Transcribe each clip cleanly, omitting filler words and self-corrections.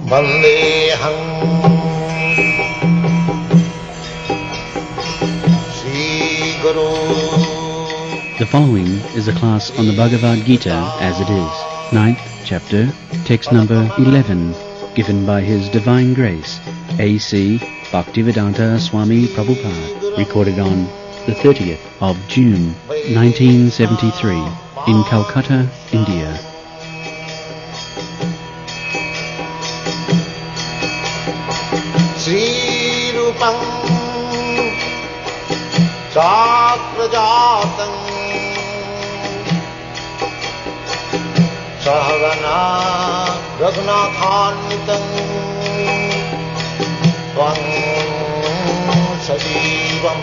Vandeham Sri Guru. The following is a class on the Bhagavad Gita as it is, 9th chapter, text number 11, given by His Divine Grace, A.C. Bhaktivedanta Swami Prabhupada, recorded on the 30th of June, 1973, in Calcutta, India. Sri Rupam Chakrajatam Sahagana Raghunathanvitam Tvam Sadivam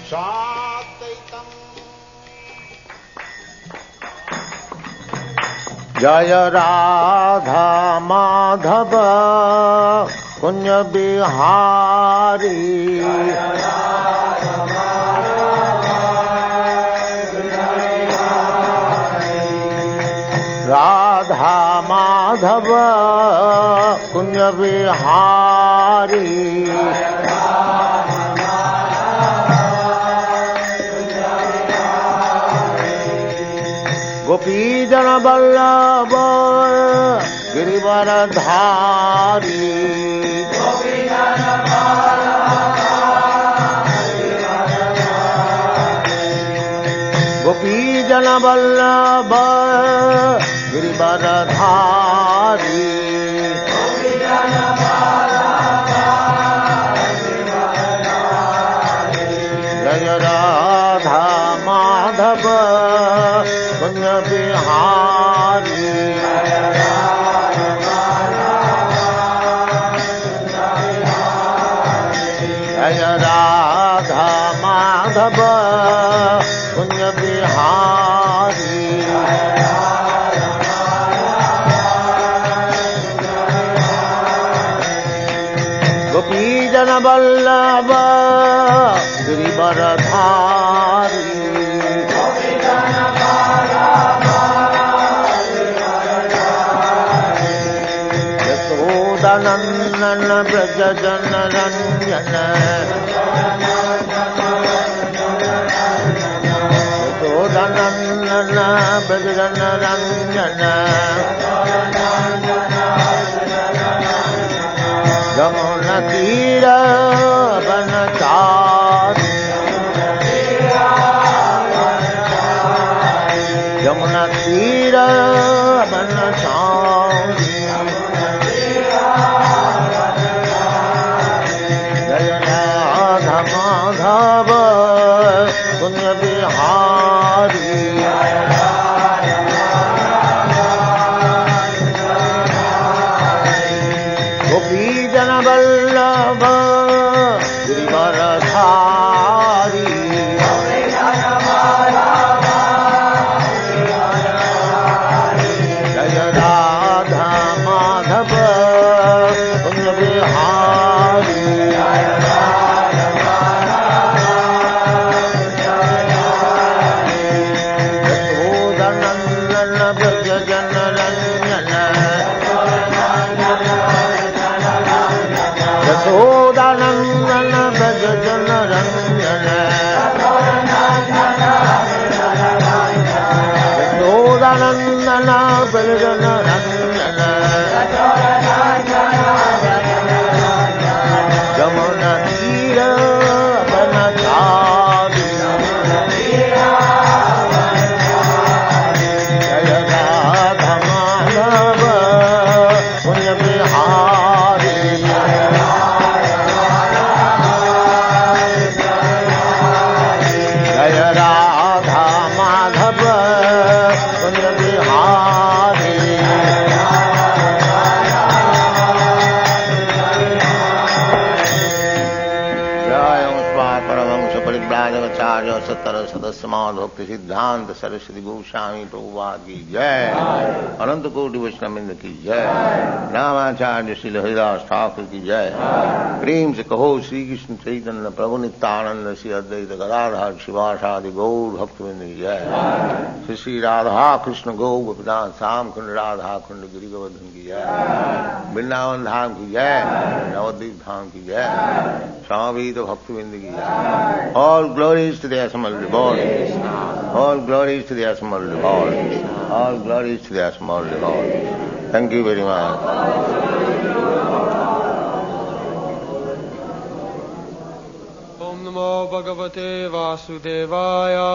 Shadaitam Jaya Radha Madhava Kunya Bihari Radha Madhava Kunya Bihari Gopi Jana Vallabha Girivaradhari Gopi Jana Vallabha Girivaradhari Jaya Radha Madhava Kunya Bihari Jaya Radha Madhava Kunya Bihari Gopi Jana Vallabha Girivaradhari Nandana Braja Jana Ranjana Nandana Braja Jana Ranjana Jamuna Tira Vanachari Jamuna Tira Vanachari Madhava Kunya Bihari Gopi Jana Vallabha Girivaradhari Jaya Radha Madhava Kunya Bihari Sodanandana Brajajana Ranjana Sodanandana Brajajana Ranjana Jamuna Tira Vanachari Jaya Radha Madhava Kunya Bihari Radha Madhava Kunya Bihari जगचार्य सत्तर सदस्य माध भक्ति सिद्धांत सरस्वती गोस्वामी प्रभुपाद की जय, अनंत कोटि वैष्णववृंद की जय, रामाचार्य श्री हरिदास ठाकुर की जय। प्रेम से कहो श्री कृष्ण चैतन्य प्रभु नित्यानंद श्री अद्वैत गदाधर शिवासादि गौर भक्तवृंद की जय। श्री श्री राधा कृष्ण गौ गोपीनाथ श्याम कुंड राधा कुंड गिरि गोवर्धन की जय, वृंदावन धाम की जय, नवद्वीप धाम की जय, स्वामी तो भक्तवृंद की जय। All glories to the assembled Lord, all glories to the assembled Lord, all glories to the assembled Lord. Thank you very much. Om Namo Bhagavate Vasudevaya.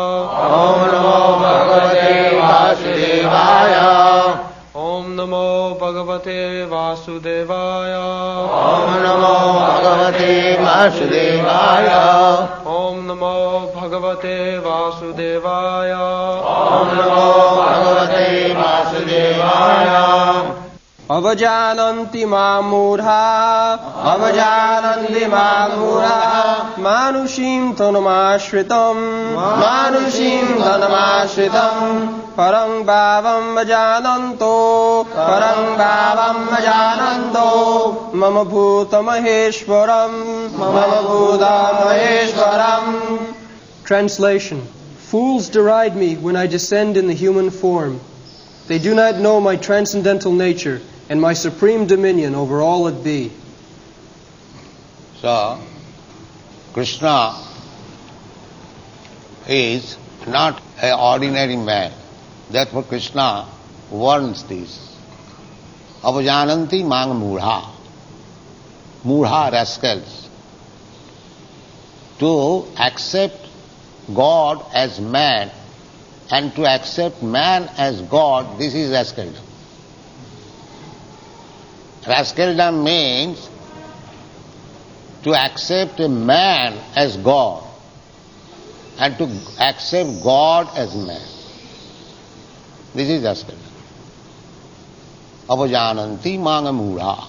Om Namo Bhagavate Vasudevaya. Om Namo Bhagavate Vasudevaya. Om Namo Bhagavate Vasudevaya. Om Namo Bhagavate Vasudevaya. Om Namo Bhagavate Vasudevaya. Avajananti Mamudha, Avajananti Mamudha, Manushim Tanamashritam, Manushim Tanamashritam, Parang Bhavam Vajananto, Parang Bhavam Vajananto, Mama Bhuta Maheshwaram, Mama Bhuta Maheshwaram. Translation: Fools deride me when I descend in the human form. They do not know my transcendental nature and my supreme dominion over all that be. So, Krishna is not an ordinary man. Therefore Krishna warns this. Avajananti mang mudha. Mudha, rascals. To accept God as man and to accept man as God, this is rascaldom. Rascaldom means to accept a man as God and to accept God as man. This is rascaldom. Avajananti manga mudha.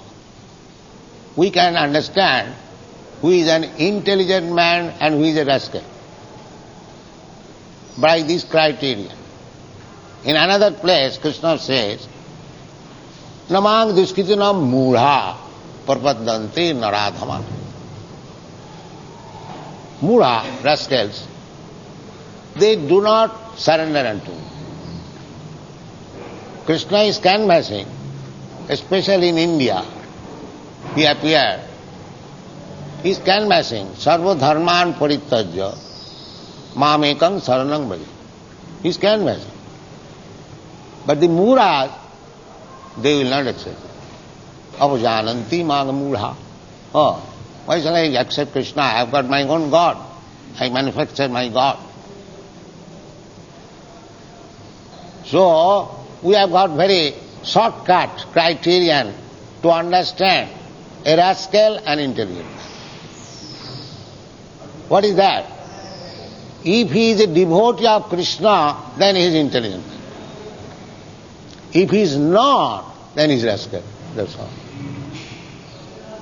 We can understand who is an intelligent man and who is a rascal by this criteria. In another place, Krishna says, Namang duskitinam mudha parpadante naradhaman. Mudha, rascals, they do not surrender unto me. Krishna is canvassing, especially in India. He appeared. He is canvassing, sarva dharman parityajya mamekam saranam bhaja. He is canvassing. But the Mudhas, they will not accept it. Avajananti maga Mudha. Oh, why shall I accept Krishna? I have got my own God. I manufacture my God. So, we have got very shortcut criterion to understand a rascal and intelligent. What is that? If he is a devotee of Krishna, then he is intelligent. If he is not, then he is rascal. That's all.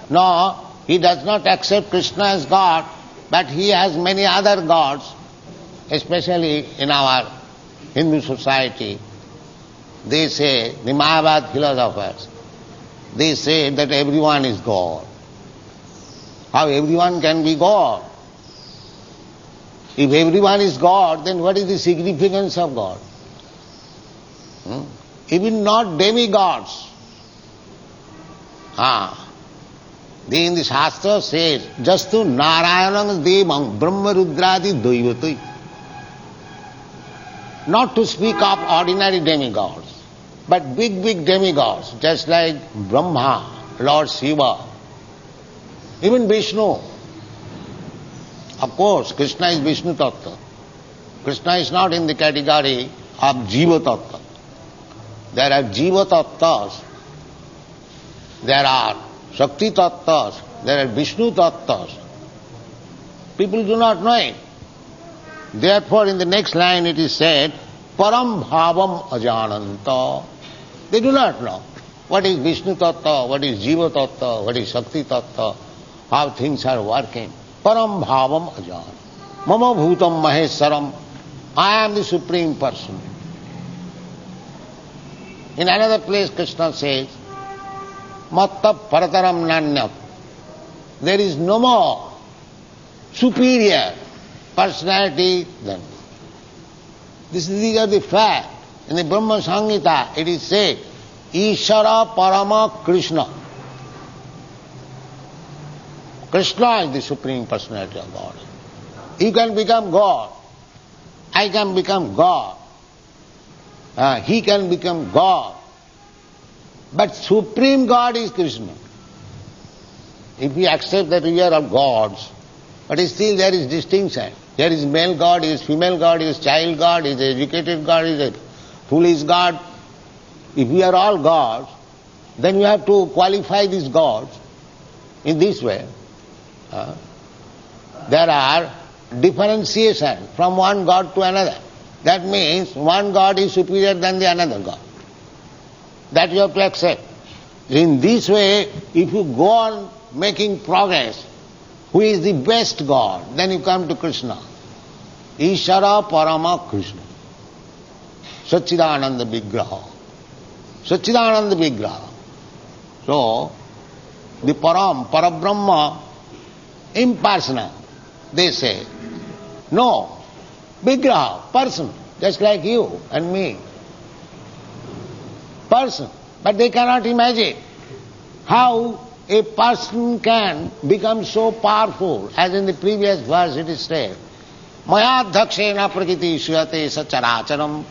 No, he does not accept Krishna as God, but he has many other gods, especially in our Hindu society. They say, the Mayavad philosophers, they say that everyone is God. How everyone can be God? If everyone is God, then what is the significance of God? Even not demigods. In the Shastra says, Jastu Narayanam Devam Brahma Rudradi Daivatui. Not to speak of ordinary demigods, but big demigods, just like Brahma, Lord Shiva, even Vishnu. Of course, Krishna is Vishnu Tattva. Krishna is not in the category of Jiva Tattva. There are Jiva Tattvas, there are Shakti Tattvas, there are Vishnu Tattvas. People do not know it. Therefore, in the next line it is said, Param Bhavam Ajananta. They do not know what is Vishnu Tattva, what is Jiva Tattva, what is Shakti Tattva, how things are working. Param Bhavam Ajananta. Mama bhutam maheswaram. I am the Supreme Person. In another place Krishna says, Matta parataram nanyat. There is no more superior personality than me. These are the facts. In the Brahma Samhita it is said, Ishara Parama Krishna. Krishna is the Supreme Personality of God. You can become God. I can become God. He can become God. But Supreme God is Krishna. If we accept that we are all gods, but still there is distinction. There is male God, is female God, is child God, is educated God, is a foolish God. If we are all gods, then we have to qualify these gods in this way. There are differentiation from one God to another. That means one God is superior than the another God. That you have to accept. In this way, if you go on making progress, who is the best God, then you come to Krishna. Ishara Parama Krishna. Satchidananda Vigraha. Satchidananda Vigraha. So, the Param, Parabrahma, impersonal, they say. No, Vigraha, person, just like you and me. Person. But they cannot imagine how a person can become so powerful, as in the previous verse it is said, Maya dhakshena prakriti suyate sacharacharam.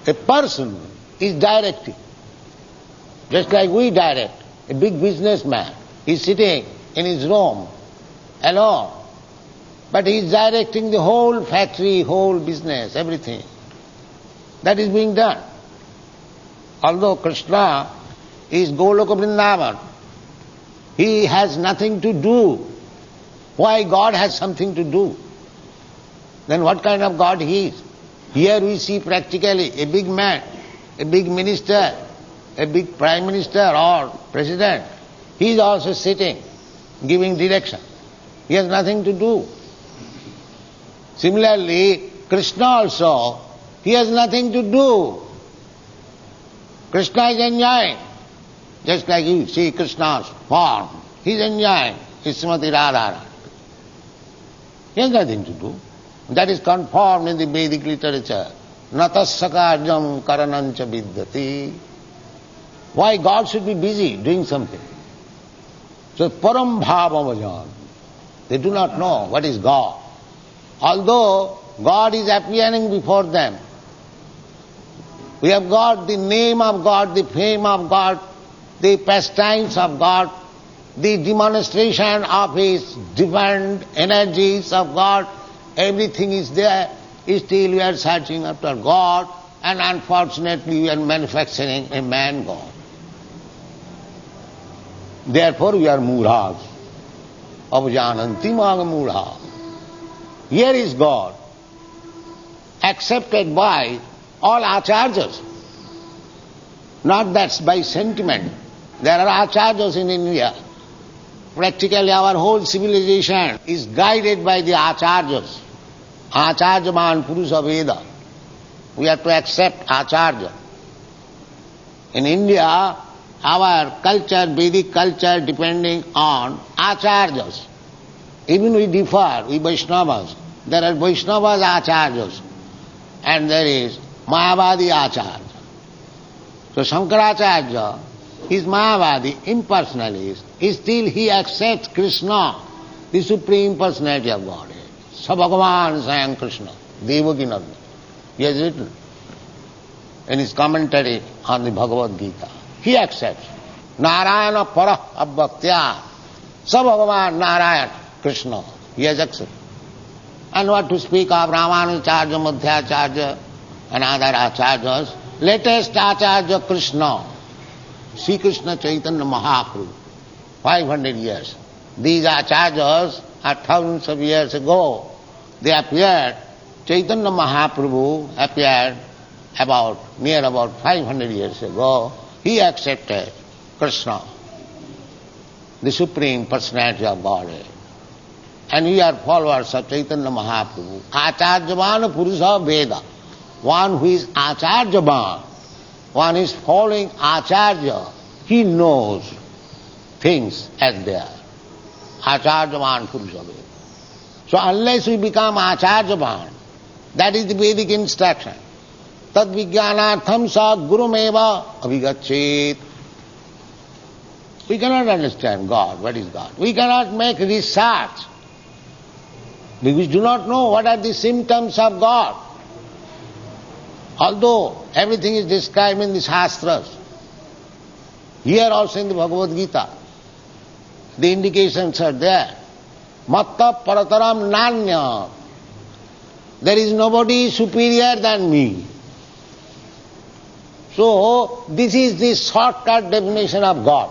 A person is directing, just like we direct. A big businessman is sitting in his room alone, but he is directing the whole factory, whole business, everything. That is being done. Although Krishna is Goloka Vrindavan, he has nothing to do. Why God has something to do? Then what kind of God he is? Here we see practically a big man, a big minister, a big prime minister or president. He is also sitting, giving direction. He has nothing to do. Similarly, Krishna also, he has nothing to do. Krishna is enjoying. Just like you see Krishna's form, he is enjoying his Srimati Radharani. He has nothing to do. That is confirmed in the Vedic literature. Natasakaryam karanancha vidyati. Why God should be busy doing something? So param bhavamajan. They do not know what is God. Although God is appearing before them, we have got the name of God, the fame of God, the pastimes of God, the demonstration of His different energies of God, everything is there. Still we are searching after God, and unfortunately we are manufacturing a man God. Therefore we are Mudhas. Avajananti maga Mudha. Here is God, accepted by all acharyas. Not that by sentiment. There are acharyas in India. Practically our whole civilization is guided by the acharyas. Acharyaman Purusha Veda. We have to accept acharya. In India, our culture, Vedic culture, depending on acharyas. Even we differ, we Vaishnavas. There are Vaishnavas acharyas, and there is Mayavadi acharya. So Shankaracharya is Mayavadi, impersonalist. Still he accepts Krishna, the Supreme Personality of Godhead. Sa Bhagavan Swayam Krishna, Devaki Nandana. He has written in his commentary on the Bhagavad Gita. He accepts. Narayana Parah Abhaktya. Sa Bhagavan Narayana Krishna. He has accepted. And what to speak of Ramanujacharya, Madhyacharya and other acharyas. Latest acharya Krishna, Sri Krishna Chaitanya Mahaprabhu, 500 years. These acharyas are thousands of years ago. They appeared, Chaitanya Mahaprabhu appeared near about 500 years ago. He accepted Krishna, the Supreme Personality of Godhead. and we are followers of Chaitanya Mahaprabhu. Acharyavan Purusha Veda. One who is Acharyavan, one is following Acharya, he knows things as they are. Acharyavan Purusha Veda. So unless we become Acharyavan, that is the Vedic instruction. Tad vijnanatham sa gurumeva abhigachet. We cannot understand God. What is God? We cannot make research. We do not know what are the symptoms of God. Although everything is described in the Shastras, here also in the Bhagavad Gita, the indications are there. Matta parataram nanya. There is nobody superior than me. So, this is the shortcut definition of God.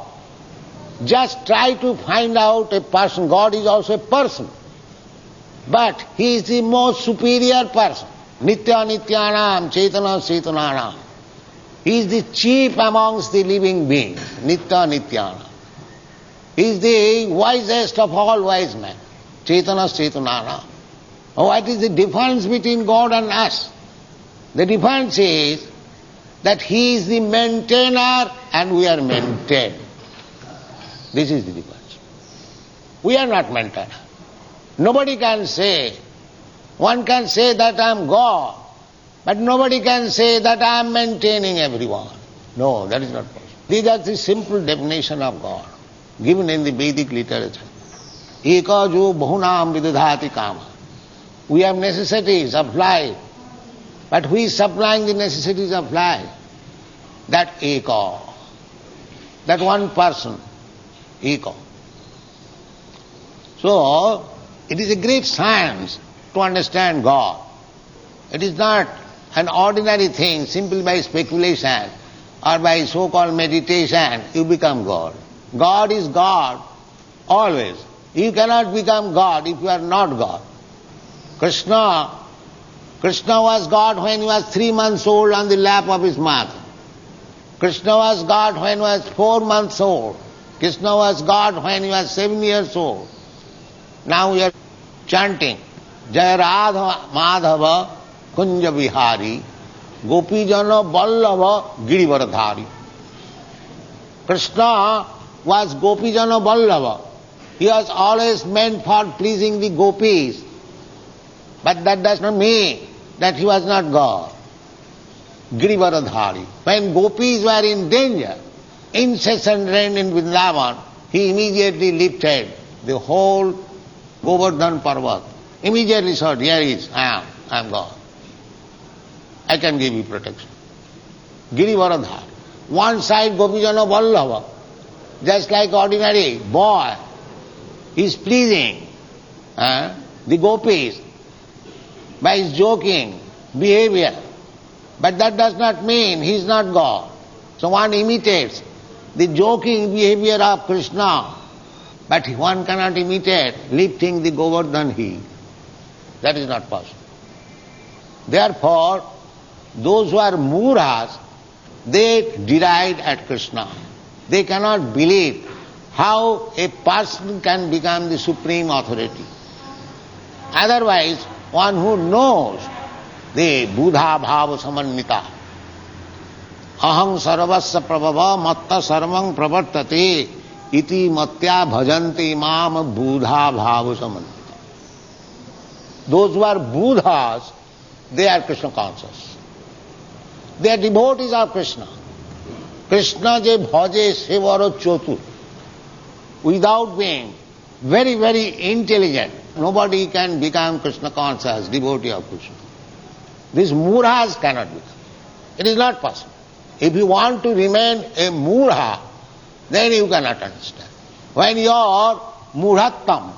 Just try to find out a person. God is also a person. But he is the most superior person. Nitya nityanam, Chaitana Chaitananam. He is the chief amongst the living beings. Nitya nityanam. He is the wisest of all wise men. Chaitana Chaitananam. What is the difference between God and us? The difference is that he is the maintainer and we are maintained. This is the difference. We are not maintainer. Nobody can say, one can say that I am God, but nobody can say that I am maintaining everyone. No, that is not possible. These are the simple definition of God, given in the Vedic literature. Eka jo bahunam vidadhati kama. We have necessities of life, but who is supplying the necessities of life? That Eka, that one person, Eka. So, it is a great science to understand God. It is not an ordinary thing, simply by speculation or by so-called meditation, you become God. God is God always. You cannot become God if you are not God. Krishna was God when he was 3 months old on the lap of his mother. Krishna was God when he was 4 months old. Krishna was God when he was 7 years old. Now we are chanting, Jaya Radha Madhava Kunja Vihari Gopijana Vallabha Girivaradhari. Krishna was Gopijana Vallabha. He was always meant for pleasing the gopis. But that does not mean that he was not God. Girivaradhari. When gopis were in danger, incessant rain in Vrindavan, he immediately lifted the whole Govardhan Parvat. Immediately said, here is, I am God. I can give you protection. Girivaradhari. One side Gopijana Vallabha, just like ordinary boy, is pleasing the gopis by his joking behavior. But that does not mean he is not God. So one imitates the joking behavior of Krishna, but one cannot imitate lifting the Govardhan heel. That is not possible. Therefore, those who are Mudhas, they deride at Krishna. They cannot believe how a person can become the supreme authority. Otherwise, one who knows the Buddha Bhava Samannita, Aham Sarvasya Prabhava Matta Sarvang Pravartate Iti Matya Bhajanti Imam Buddha Bhava Samannita. Those who are Buddhas, they are Krishna conscious. They are devotees of Krishna. Krishna je bhaje sevaro chotu. Without being very, very intelligent, nobody can become Krishna conscious, devotee of Krishna. These Mudhas cannot become. It is not possible. If you want to remain a Mudha, then you cannot understand. When your Mudhattam,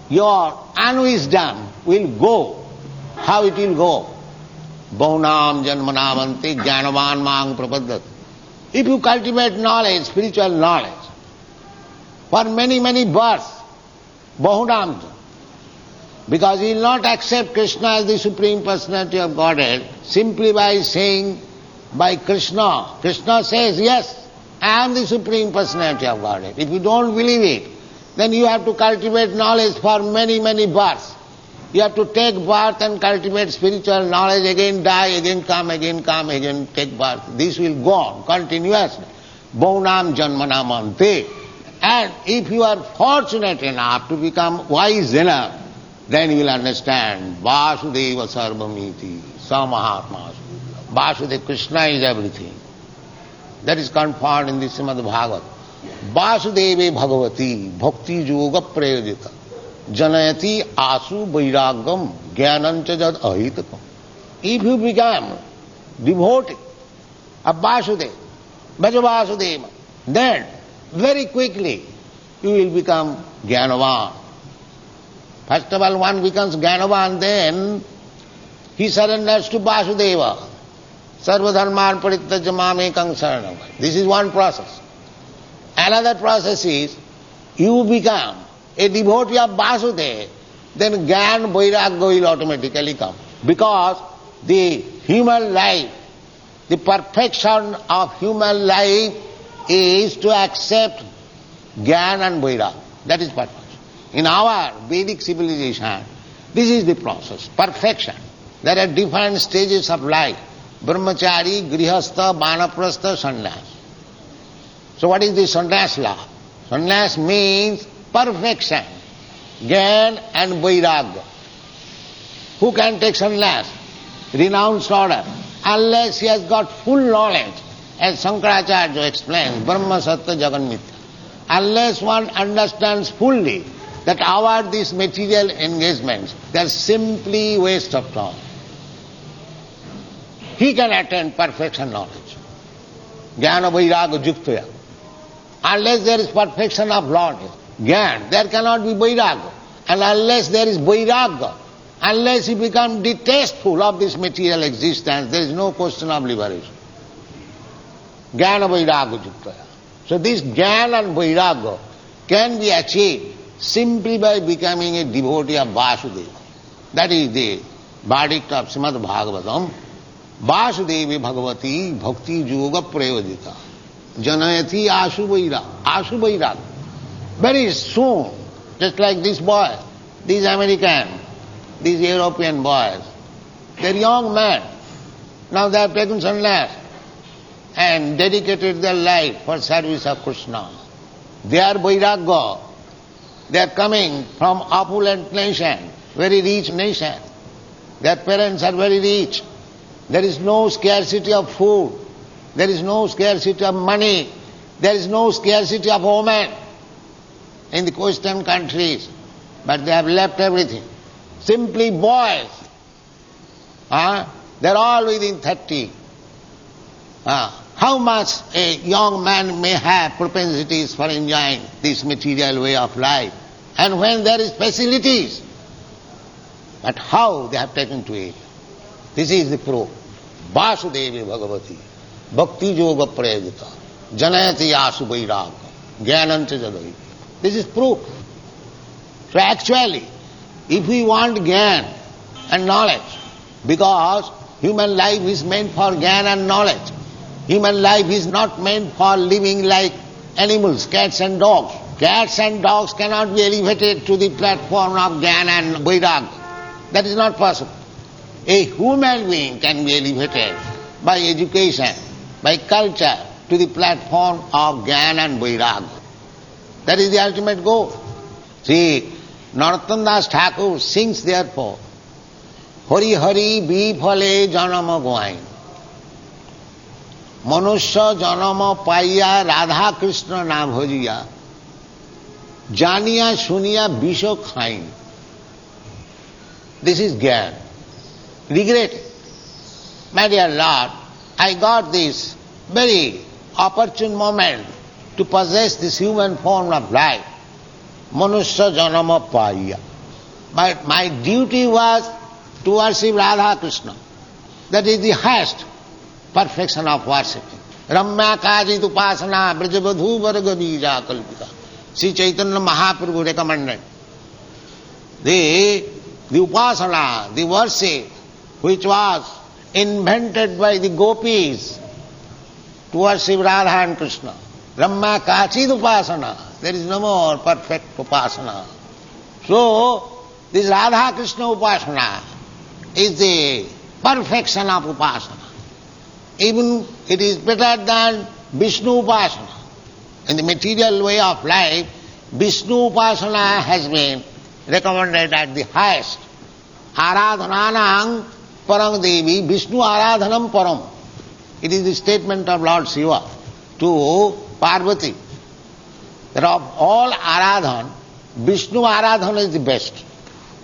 your unwisdom will go, how it will go? Bahunam janmanavanti jnanavan mang prapaddati. If you cultivate knowledge, spiritual knowledge, for many, many births, bahunam, because he will not accept Krishna as the Supreme Personality of Godhead simply by saying, by Krishna. Krishna says, yes, I am the Supreme Personality of Godhead. If you don't believe it, then you have to cultivate knowledge for many, many births. You have to take birth and cultivate spiritual knowledge, again die, again come, again take birth. This will go on continuously. Bhaunam janmanam ante. And if you are fortunate enough to become wise enough, then you will understand Vasudeva Sarvamiti, Samahatma. Vasudeva, Krishna is everything. That is confirmed in the Srimad Bhagavad. Vasudeve Bhagavati Bhakti Yoga Prayojita Janayati Asu Vairagam Jnanancha Jad Ahitakam. If you become devotee of Vasudeva, Bhajavasudeva, then very quickly you will become Jnanavan. First of all, one becomes Jnanavan, then he surrenders to Vasudeva. Sarvadharman parittajya mamekam saranam. This is one process. Another process is, you become a devotee of Vasudeva, then Jnana Vairagya will automatically come. Because the human life, the perfection of human life is to accept Jnana and Vairagya. That is perfection. In our Vedic civilization, this is the process, perfection. There are different stages of life. Brahmachari, Grihastha, Vanaprastha, Sannyas. So what is the sannyas law? Sannyas means perfection, Jnana and Vairagya. Who can take sannyas? Renounced order. Unless he has got full knowledge, as Shankaracharya explains, Brahma Sattva Jagan Mithya. Unless one understands fully that these material engagements, they are simply waste of time, he can attain perfection knowledge. Jnana Vairagya Juktaya. Unless there is perfection of Lord, Jnana, there cannot be Vairagya. And unless there is Vairagya, unless he becomes detestful of this material existence, there is no question of liberation. Jnana Vairagya Juktaya. So this Jnana and Vairagya can be achieved simply by becoming a devotee of Vasudeva. That is the verdict of Srimad Bhagavatam. Vasudevi Bhagavati Bhakti Yoga Prayojita Janayati Asu Vairagya. Asu Vairagya. Very soon, just like this boy, these American, these European boys, they are young men. Now they have taken sannyas and dedicated their life for service of Krishna. They are Vairagya. They are coming from opulent nation, very rich nation. Their parents are very rich. There is no scarcity of food. There is no scarcity of money. There is no scarcity of women in the Western countries. But they have left everything. Simply boys. They are all within 30. How much a young man may have propensities for enjoying this material way of life. And when there is facilities, but how they have taken to it. This is the proof. Vasudevi Bhagavati Bhakti Yoga Prayojita Janayati Asu Vairagya Jnanancha Jadai. This is proof. So actually, if we want Jnana and knowledge, because human life is meant for Jnana and knowledge, human life is not meant for living like animals, cats and dogs. Cats and dogs cannot be elevated to the platform of Jnana and Vairagya. That is not possible. A human being can be elevated by education, by culture, to the platform of Jnana and Vairagya. That is the ultimate goal. See, Narottam Das Thakur sings therefore, Hari Hari Bifale Janama Goain. Manusya Janama Paiya Radha Krishna Na Bhajiya Janiya Suniya Bisho Khain. This is Jnana. Regret. My dear Lord, I got this very opportune moment to possess this human form of life. Manusya Janama Paiya. But my duty was to worship Radha Krishna. That is the highest perfection of worshipping. Ramya Kajit Upasana Brajavadhu Varga Bija Kalpita. Sri Chaitanya Mahaprabhu recommended. The Upasana, the worship, which was invented by the gopis to worship Radha and Krishna. Brahma Kachid Upasana. There is no more perfect Upasana. So, this Radha Krishna Upasana is the perfection of Upasana. Even it is better than Vishnu Upasana. In the material way of life, Vishnu Upasana has been recommended at the highest. Aradhananang parang devi, Vishnu aradhanam param. It is the statement of Lord Shiva to Parvati that of all aradhan, Vishnu aradhan is the best.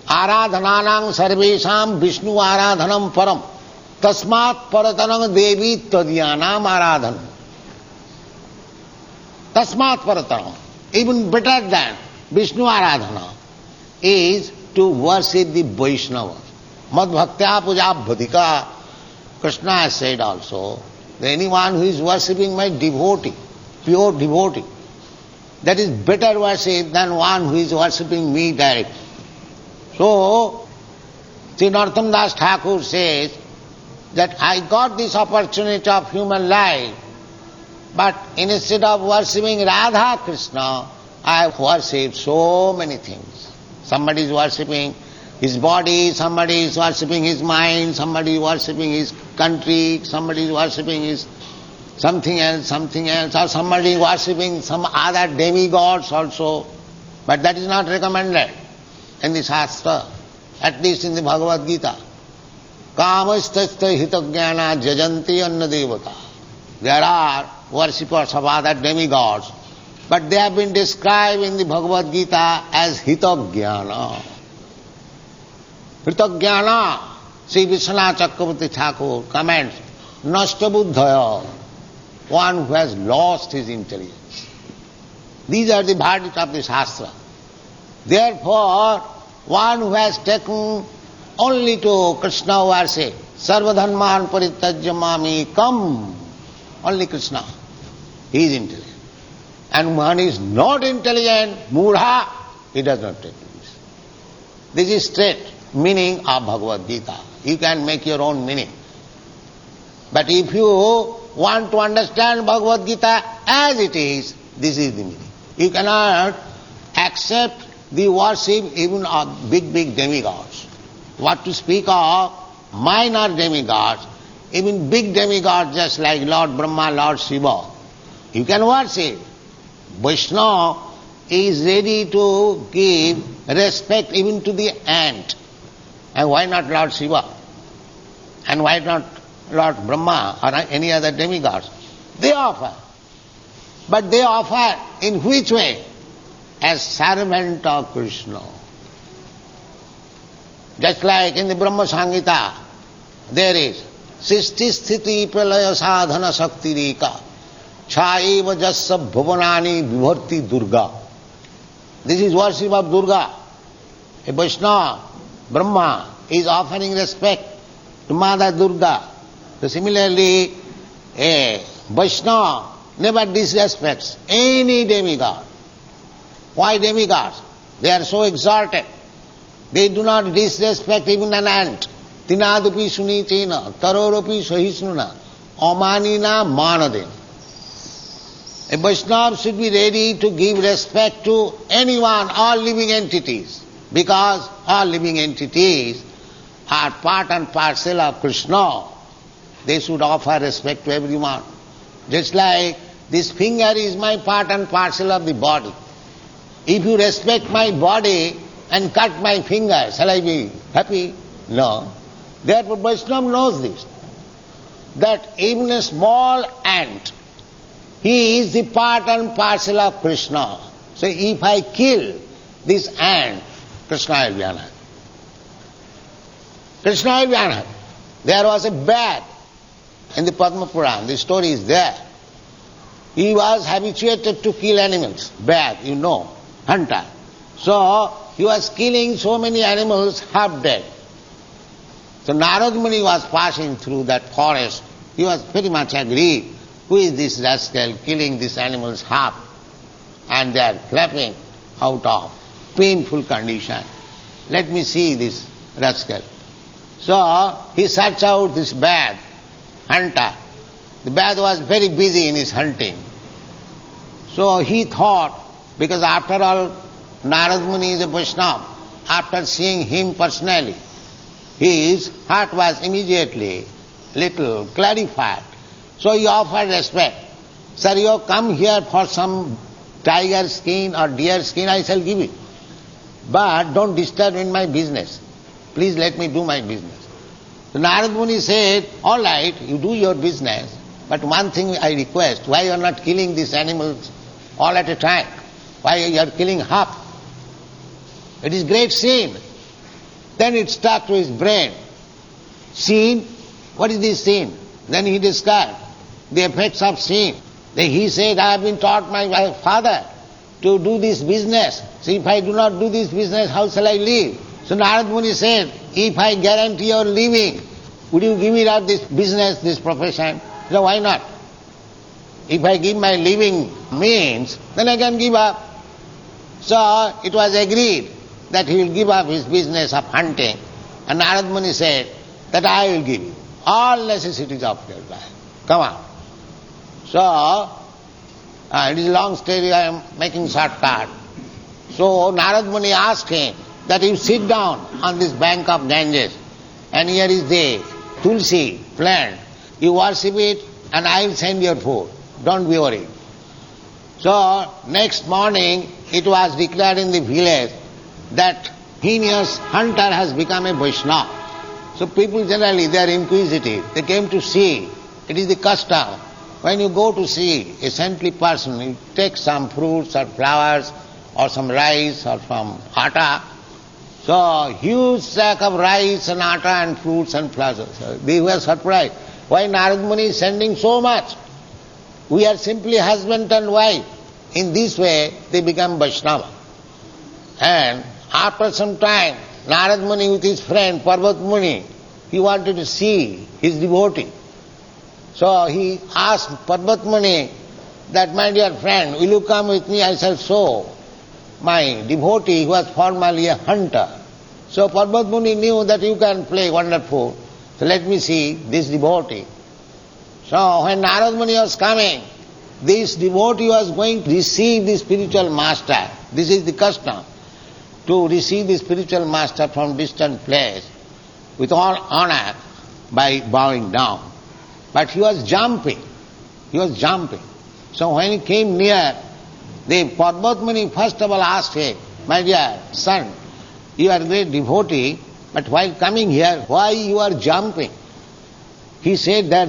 Aradhananang sarvesham Vishnu aradhanam param. Tasmat paratanam devi tadyanam aradhanam. Tasmat paratanam, even better than Vishnu aradhana, is to worship the Vaishnava. Mad bhaktya puja bhadika. Krishna has said also that anyone who is worshipping my devotee, pure devotee, that is better worship than one who is worshipping me directly. So, Sri Narottam Das Thakur says that I got this opportunity of human life, but instead of worshipping Radha Krishna, I have worshipped so many things. Somebody is worshipping his body, somebody is worshipping his mind, somebody is worshipping his country, somebody is worshipping his something else, or somebody is worshipping some other demigods also. But that is not recommended in the Shastra, at least in the Bhagavad Gita. Kamastasta hitagyana jajanti anna devata. There are worshippers of other demigods, but they have been described in the Bhagavad Gita as hitagyana. Hitagyana, Sri Vishwanath Chakravarti Thakur comments, nashta buddhaya, one who has lost his intelligence. These are the verdicts of the Shastra. Therefore, one who has taken only to Krishna worship, sarvadharman parityajya mami kam, only Krishna, he is intelligent. And one is not intelligent, Mudha, he does not take this. This is straight meaning of Bhagavad Gita. You can make your own meaning. But if you want to understand Bhagavad Gita as it is, this is the meaning. You cannot accept the worship even of big demigods. What to speak of minor demigods, even big demigods just like Lord Brahma, Lord Shiva. You can worship. Vaishnava is ready to give respect even to the ant. And why not Lord Shiva? And why not Lord Brahma or any other demigods? They offer. But they offer in which way? As servant of Krishna. Just like in the Brahma Samhita, there is Sisti Sthiti Pralaya Sadhana Shakti Rika Chaiva Jassa Bhuvanani Vibharti Durga. This is worship of Durga. A Vaishnava, Brahma, is offering respect to Mother Durga. So similarly, a Vaishnava never disrespects any demigod. Why demigods? They are so exalted. They do not disrespect even an ant. Tinadupi sunichena, taroropi sahisnuna, amanina manadin. A Vaishnava should be ready to give respect to anyone, all living entities, because all living entities are part and parcel of Krishna. They should offer respect to everyone. Just like this finger is my part and parcel of the body. If you respect my body and cut my finger, shall I be happy? No. Therefore Vaishnava knows this, that even a small ant, he is the part and parcel of Krishna. So if I kill this ant, Krishna will be unhappy. Krishna will be unhappy. There was a bat in the Padma Purana, the story is there. He was habituated to kill animals, bat, you know, hunter. So he was killing so many animals half dead. So Narad Muni was passing through that forest. He was very much aggrieved. Who is this rascal killing these animals half? And they are clapping out of painful condition. Let me see this rascal. So he searched out this bat, hunter. The bat was very busy in his hunting. So he thought, because after all, Narad Muni is a Vaishnava, after seeing him personally, his heart was immediately little clarified. So he offered respect. Sir, you have come here for some tiger skin or deer skin, I shall give it. But don't disturb in my business. Please let me do my business. So Narad Muni said, all right, you do your business, but one thing I request, why you are not killing these animals all at a time? Why you are killing half? It is great sin. Then it stuck to his brain. Sin? What is this sin? Then he described the effects of sin. Then he said, I have been taught by my father to do this business. So if I do not do this business, how shall I live? So Narad Muni said, if I guarantee your living, would you give me up this business, this profession? So why not? If I give my living means, then I can give up. So it was agreed that he will give up his business of hunting. And Narad Muni said that I will give you all necessities of your life. Come on. So, it is a long story, I am making shortcut. So Narad Muni asked him that you sit down on this bank of Ganges, and here is the Tulsi plant. You worship it and I will send your food. Don't be worried. So next morning it was declared in the village that heinous hunter has become a Vaishnava. So people generally, they are inquisitive. They came to see. It is the custom. When you go to see a saintly person, you take some fruits or flowers or some rice or some atta. So huge sack of rice and atta and fruits and flowers. So they were surprised. Why Narad Muni is sending so much? We are simply husband and wife. In this way they become Vaishnava. And after some time, Narad Muni with his friend Parvat Muni, he wanted to see his devotee. So he asked Parvat Muni that, my dear friend, will you come with me? I shall show my devotee who was formerly a hunter. So Parvat Muni knew that you can play wonderful. So let me see this devotee. So when Narad Muni was coming, this devotee was going to receive the spiritual master. This is the custom, to receive the spiritual master from distant place with all honor by bowing down. But he was jumping. He was jumping. So when he came near, the Parvat Muni first of all asked him, my dear son, you are a great devotee, but while coming here, why you are jumping? He said that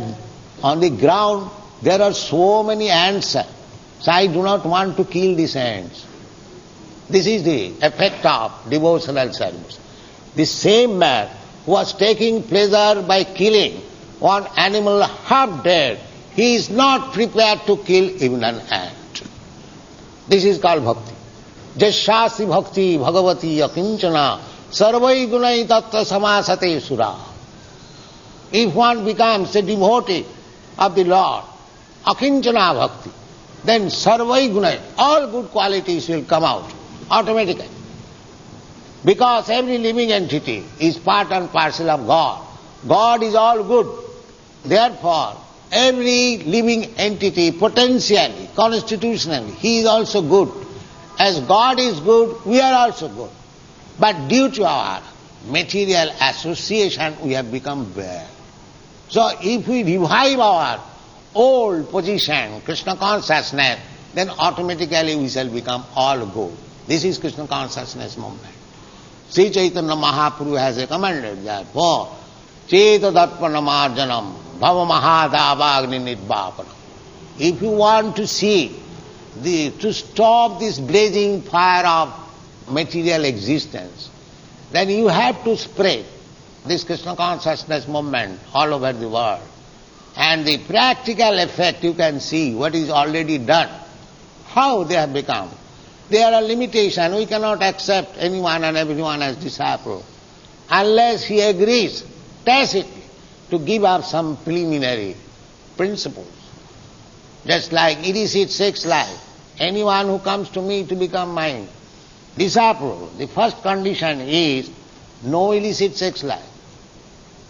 on the ground there are so many ants, so I do not want to kill these ants. This is the effect of devotional service. The same man who was taking pleasure by killing one animal half dead, he is not prepared to kill even an ant. This is called bhakti. Jashasi bhakti bhagavati akinchana sarvai gunai tattva samasate sura. If one becomes a devotee of the Lord, akinchana bhakti, then sarvai gunai, all good qualities will come out automatically. Because every living entity is part and parcel of God. God is all good. Therefore, every living entity potentially, constitutionally, he is also good. As God is good, we are also good. But due to our material association, we have become bad. So if we revive our old position, Krishna consciousness, then automatically we shall become all good. This is Krishna consciousness movement. Sri Chaitanya Mahaprabhu has recommended that for Cheta Darpana Marjanam Bhava Mahadavagni Nidvapanam. If you want to see, to stop this blazing fire of material existence, then you have to spread this Krishna consciousness movement all over the world. And the practical effect you can see what is already done, how they have become. There are limitations. We cannot accept anyone and everyone as disciple unless he agrees tacitly to give up some preliminary principles. Just like illicit sex life. Anyone who comes to me to become my disciple, the first condition is no illicit sex life,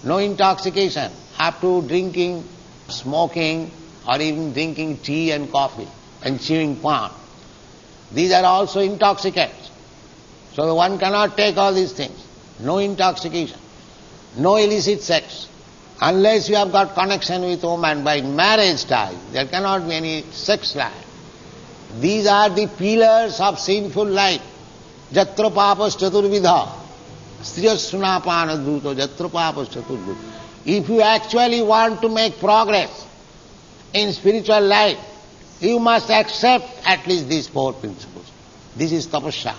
no intoxication up to drinking, smoking, or even drinking tea and coffee. and chewing pan. These are also intoxicants. So one cannot take all these things. No intoxication, no illicit sex. Unless you have got connection with woman by marriage tie, there cannot be any sex life. These are the pillars of sinful life. Jatra papas chaturvidha, striyas sunapana dhuto, jatra papas chaturvidha. If you actually want to make progress in spiritual life, you must accept at least these four principles. This is tapasya.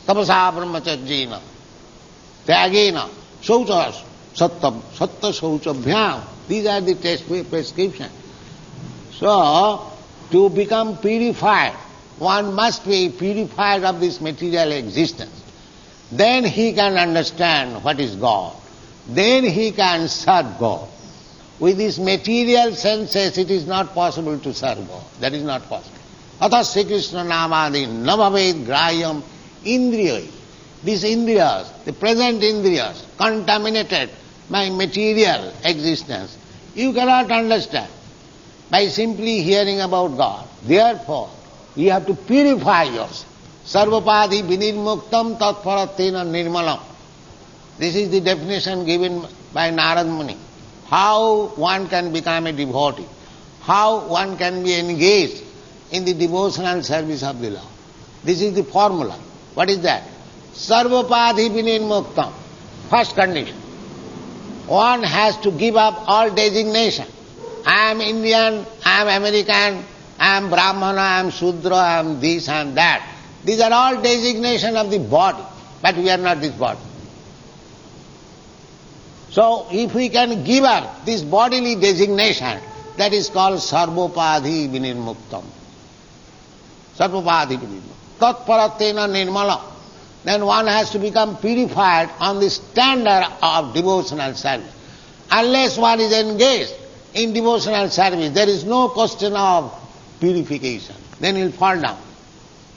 Tapasa brahmacharjena, tyagena, shaucha, satta shauchabhyam. These are the prescriptions. So, to become purified, one must be purified of this material existence. Then he can understand what is God. Then he can serve God. With these material senses, it is not possible to serve God. That is not possible. Atha Sri Krishna namadi navaved grayam indriyai. These indriyas, the present indriyas, contaminated by material existence, you cannot understand by simply hearing about God. Therefore, you have to purify yourself. Sarvapadi vinirmuktam tatparatena nirmalam. This is the definition given by Narad Muni. How one can become a devotee, how one can be engaged in the devotional service of the Lord. This is the formula. What is that? Sarvapadi vinirmuktam. First condition. One has to give up all designation. I am Indian, I am American, I am Brahmana, I am Shudra, I am this, I am that. These are all designation of the body, but we are not this body. So, if we can give up this bodily designation, that is called sarvopadhi vinirmuktam. Sarvopadhi vinirmuktam. Tatparatena nirmala. Then one has to become purified on the standard of devotional service. Unless one is engaged in devotional service, there is no question of purification. Then he will fall down.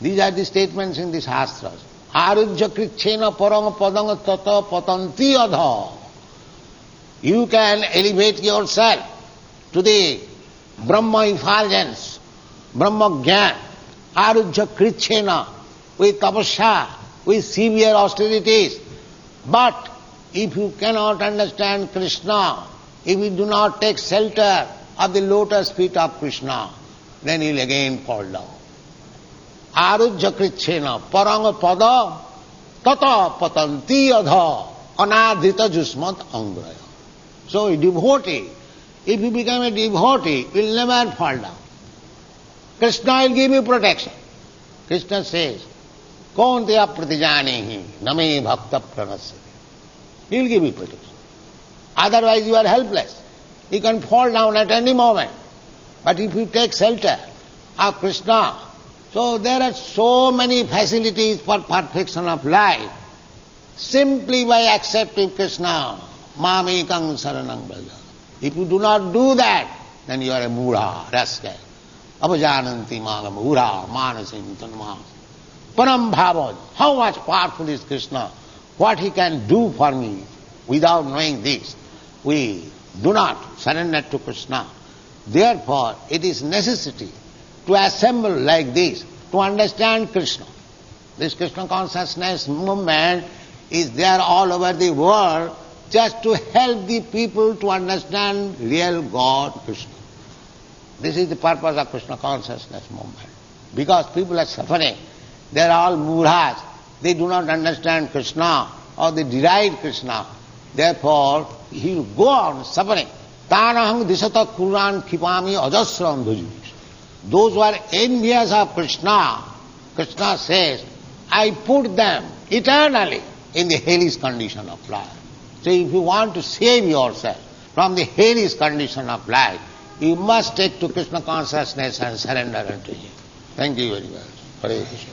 These are the statements in the Shastras. Arujya krichena parang padang tata patanti adha. You can elevate yourself to the Brahma effulgence, Brahma Gyan, Arujya krichena, with tapasya, with severe austerities. But if you cannot understand Krishna, if you do not take shelter of the lotus feet of Krishna, then you will again fall down. Arujya krichena parang pada tata patanti adha anadhita jusmat angraya. So a devotee, if you become a devotee, will never fall down. Krishna will give you protection. Krishna says, Kaunteya pratijanehi name bhakta pranasyati. He will give you protection. Otherwise you are helpless. You can fall down at any moment. But if you take shelter of Krishna, so there are so many facilities for perfection of life simply by accepting Krishna. Mamekang saranang braja. If you do not do that, then you are a Mudha, rascal. Apajananti magam Mudha, manasim tanma. Param bhava. How much powerful is Krishna? What he can do for me without knowing this? We do not surrender to Krishna. Therefore, it is necessity to assemble like this, to understand Krishna. This Krishna consciousness movement is there all over the world just to help the people to understand real God, Krishna. This is the purpose of Krishna consciousness movement. Because people are suffering, they are all mudhas, they do not understand Krishna or they deride Krishna. Therefore, he will go on suffering. Tanahang disata kuran kipami ajasram dhujivish. Those who are envious of Krishna, Krishna says, I put them eternally in the hellish condition of life. So if you want to save yourself from the hellish condition of life, you must take to Krishna consciousness and surrender unto Him. Thank you very much. Hare Krishna.